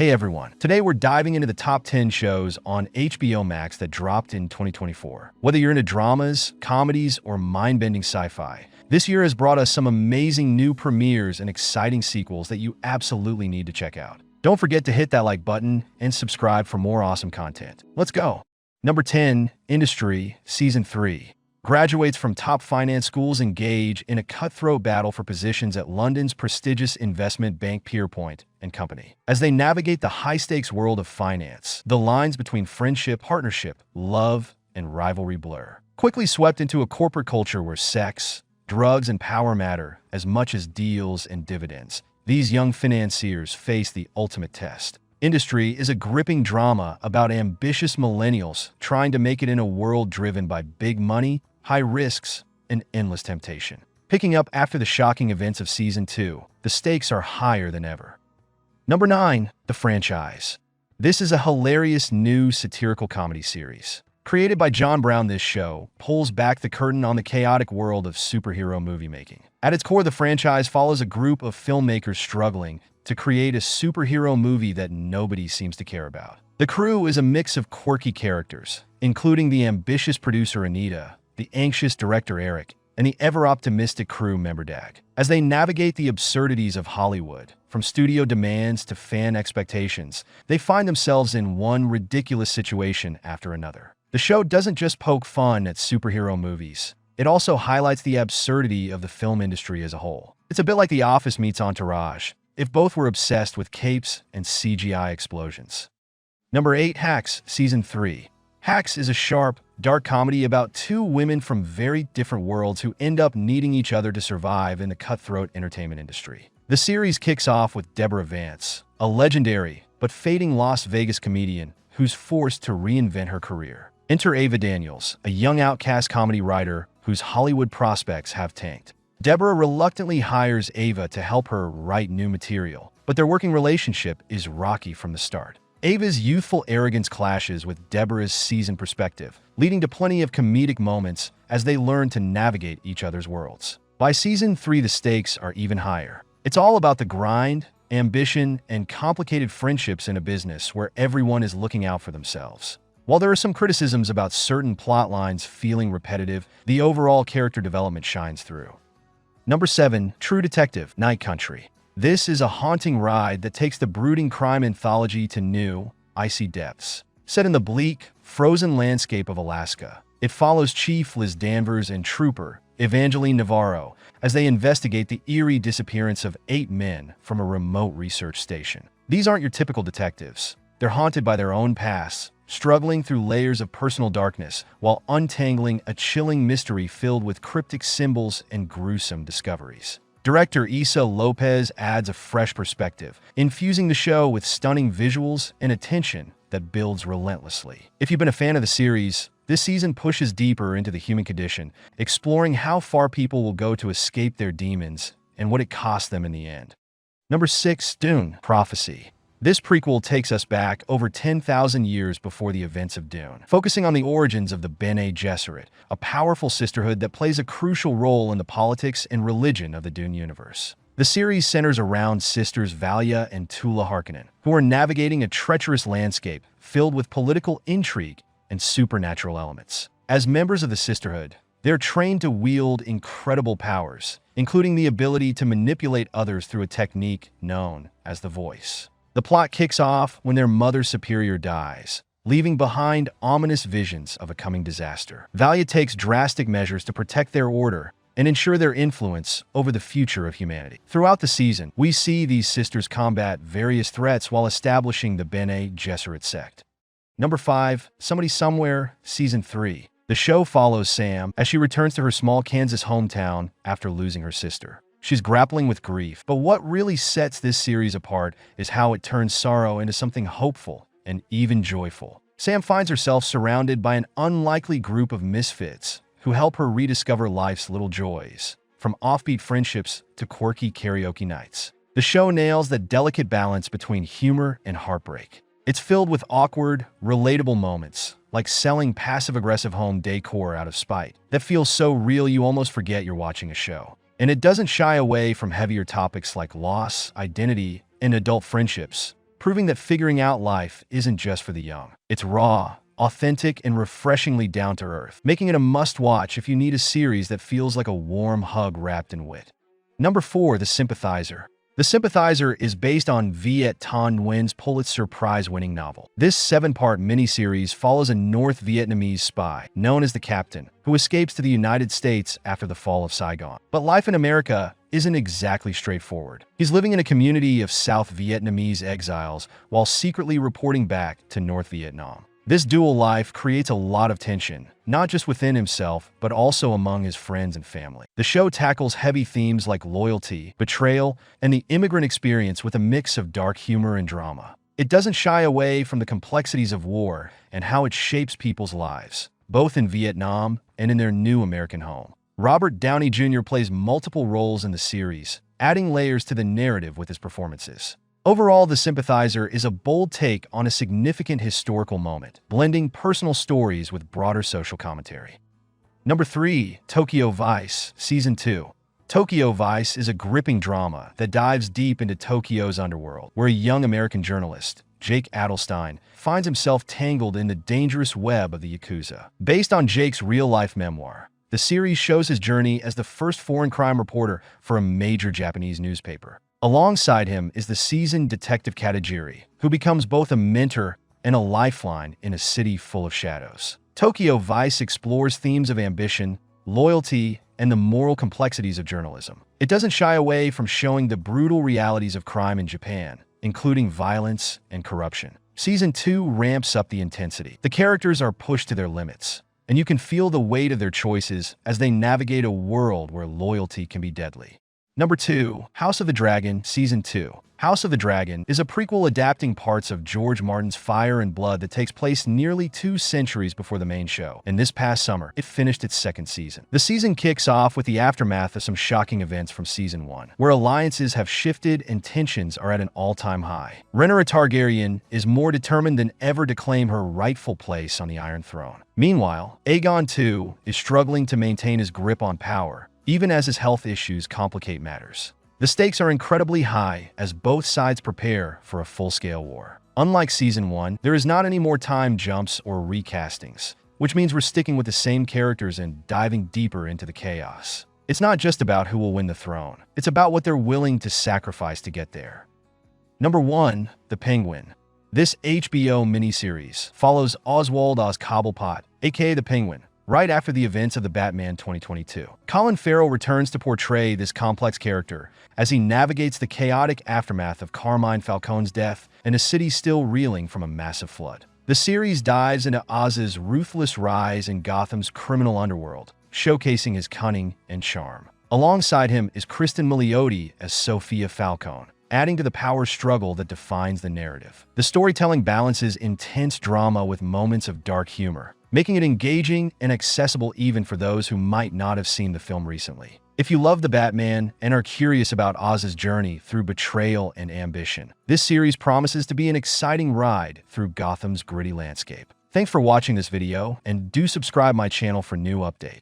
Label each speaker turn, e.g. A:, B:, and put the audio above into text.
A: Hey everyone, today we're diving into the top 10 shows on HBO Max that dropped in 2024. Whether you're into dramas, comedies, or mind-bending sci-fi, this year has brought us some amazing new premieres and exciting sequels that you absolutely need to check out. Don't forget to hit that like button and subscribe for more awesome content. Let's go! Number 10, Industry, Season 3. Graduates from top finance schools engage in a cutthroat battle for positions at London's prestigious investment bank Pierpoint and Company. As they navigate the high-stakes world of finance, the lines between friendship, partnership, love, and rivalry blur. Quickly swept into a corporate culture where sex, drugs, and power matter as much as deals and dividends, these young financiers face the ultimate test. Industry is a gripping drama about ambitious millennials trying to make it in a world driven by big money, high risks, and endless temptation. Picking up after the shocking events of Season 2, the stakes are higher than ever. Number 9, The Franchise. This is a hilarious new satirical comedy series. Created by John Brown, this show pulls back the curtain on the chaotic world of superhero movie making. At its core, The Franchise follows a group of filmmakers struggling to create a superhero movie that nobody seems to care about. The crew is a mix of quirky characters, including the ambitious producer Anita, the anxious director Eric, and the ever-optimistic crew member Dag. As they navigate the absurdities of Hollywood, from studio demands to fan expectations, they find themselves in one ridiculous situation after another. The show doesn't just poke fun at superhero movies, it also highlights the absurdity of the film industry as a whole. It's a bit like The Office meets Entourage, if both were obsessed with capes and CGI explosions. Number 8, Hacks, Season 3. Hacks is a sharp, dark comedy about two women from very different worlds who end up needing each other to survive in the cutthroat entertainment industry. The series kicks off with Deborah Vance, a legendary but fading Las Vegas comedian who's forced to reinvent her career. Enter Ava Daniels, a young outcast comedy writer whose Hollywood prospects have tanked. Deborah reluctantly hires Ava to help her write new material, but their working relationship is rocky from the start. Ava's youthful arrogance clashes with Deborah's seasoned perspective, leading to plenty of comedic moments as they learn to navigate each other's worlds. By Season 3, the stakes are even higher. It's all about the grind, ambition, and complicated friendships in a business where everyone is looking out for themselves. While there are some criticisms about certain plot lines feeling repetitive, the overall character development shines through. Number 7, True Detective, Night Country. This is a haunting ride that takes the brooding crime anthology to new, icy depths. Set in the bleak, frozen landscape of Alaska, it follows Chief Liz Danvers and Trooper Evangeline Navarro as they investigate the eerie disappearance of 8 men from a remote research station. These aren't your typical detectives. They're haunted by their own pasts, struggling through layers of personal darkness while untangling a chilling mystery filled with cryptic symbols and gruesome discoveries. Director Issa Lopez adds a fresh perspective, infusing the show with stunning visuals and a tension that builds relentlessly. If you've been a fan of the series, this season pushes deeper into the human condition, exploring how far people will go to escape their demons and what it costs them in the end. Number 6, Dune, Prophecy. This prequel takes us back over 10,000 years before the events of Dune, focusing on the origins of the Bene Gesserit, a powerful sisterhood that plays a crucial role in the politics and religion of the Dune universe. The series centers around sisters Valia and Tula Harkonnen, who are navigating a treacherous landscape filled with political intrigue and supernatural elements. As members of the sisterhood, they're trained to wield incredible powers, including the ability to manipulate others through a technique known as the Voice. The plot kicks off when their Mother Superior dies, leaving behind ominous visions of a coming disaster. Valia takes drastic measures to protect their order and ensure their influence over the future of humanity. Throughout the season, we see these sisters combat various threats while establishing the Bene Gesserit sect. Number 5, Somebody Somewhere, Season 3. The show follows Sam as she returns to her small Kansas hometown after losing her sister. She's grappling with grief, but what really sets this series apart is how it turns sorrow into something hopeful and even joyful. Sam finds herself surrounded by an unlikely group of misfits who help her rediscover life's little joys, from offbeat friendships to quirky karaoke nights. The show nails that delicate balance between humor and heartbreak. It's filled with awkward, relatable moments, like selling passive-aggressive home decor out of spite, that feels so real you almost forget you're watching a show. And it doesn't shy away from heavier topics like loss, identity, and adult friendships, proving that figuring out life isn't just for the young. It's raw, authentic, and refreshingly down-to-earth, making it a must-watch if you need a series that feels like a warm hug wrapped in wit. Number 4. The Sympathizer. The Sympathizer is based on Viet Thanh Nguyen's Pulitzer Prize-winning novel. This 7-part miniseries follows a North Vietnamese spy, known as the Captain, who escapes to the United States after the fall of Saigon. But life in America isn't exactly straightforward. He's living in a community of South Vietnamese exiles while secretly reporting back to North Vietnam. This dual life creates a lot of tension, not just within himself, but also among his friends and family. The show tackles heavy themes like loyalty, betrayal, and the immigrant experience with a mix of dark humor and drama. It doesn't shy away from the complexities of war and how it shapes people's lives, both in Vietnam and in their new American home. Robert Downey Jr. plays multiple roles in the series, adding layers to the narrative with his performances. Overall, The Sympathizer is a bold take on a significant historical moment, blending personal stories with broader social commentary. Number 3. Tokyo Vice, Season 2. Tokyo Vice is a gripping drama that dives deep into Tokyo's underworld, where a young American journalist, Jake Adelstein, finds himself tangled in the dangerous web of the Yakuza. Based on Jake's real-life memoir, the series shows his journey as the first foreign crime reporter for a major Japanese newspaper. Alongside him is the seasoned detective Katagiri, who becomes both a mentor and a lifeline in a city full of shadows. Tokyo Vice explores themes of ambition, loyalty, and the moral complexities of journalism. It doesn't shy away from showing the brutal realities of crime in Japan, including violence and corruption. Season 2 ramps up the intensity. The characters are pushed to their limits, and you can feel the weight of their choices as they navigate a world where loyalty can be deadly. Number 2. House of the Dragon, Season 2. House of the Dragon is a prequel adapting parts of George Martin's Fire and Blood that takes place nearly 2 centuries before the main show, and this past summer, it finished its 2nd season. The season kicks off with the aftermath of some shocking events from Season 1, where alliances have shifted and tensions are at an all-time high. Rhaenyra Targaryen is more determined than ever to claim her rightful place on the Iron Throne. Meanwhile, Aegon II is struggling to maintain his grip on power, even as his health issues complicate matters. The stakes are incredibly high as both sides prepare for a full-scale war. Unlike Season 1, there is not any more time jumps or recastings, which means we're sticking with the same characters and diving deeper into the chaos. It's not just about who will win the throne, it's about what they're willing to sacrifice to get there. Number 1. The Penguin. This HBO miniseries follows Oswald Oz Cobblepot, aka the Penguin, right after the events of the Batman 2022. Colin Farrell returns to portray this complex character as he navigates the chaotic aftermath of Carmine Falcone's death in a city still reeling from a massive flood. The series dives into Oz's ruthless rise in Gotham's criminal underworld, showcasing his cunning and charm. Alongside him is Kristen Milioti as Sophia Falcone, adding to the power struggle that defines the narrative. The storytelling balances intense drama with moments of dark humor, making it engaging and accessible even for those who might not have seen the film recently. If you love the Batman and are curious about Oz's journey through betrayal and ambition, this series promises to be an exciting ride through Gotham's gritty landscape. Thanks for watching this video, and do subscribe my channel for new updates.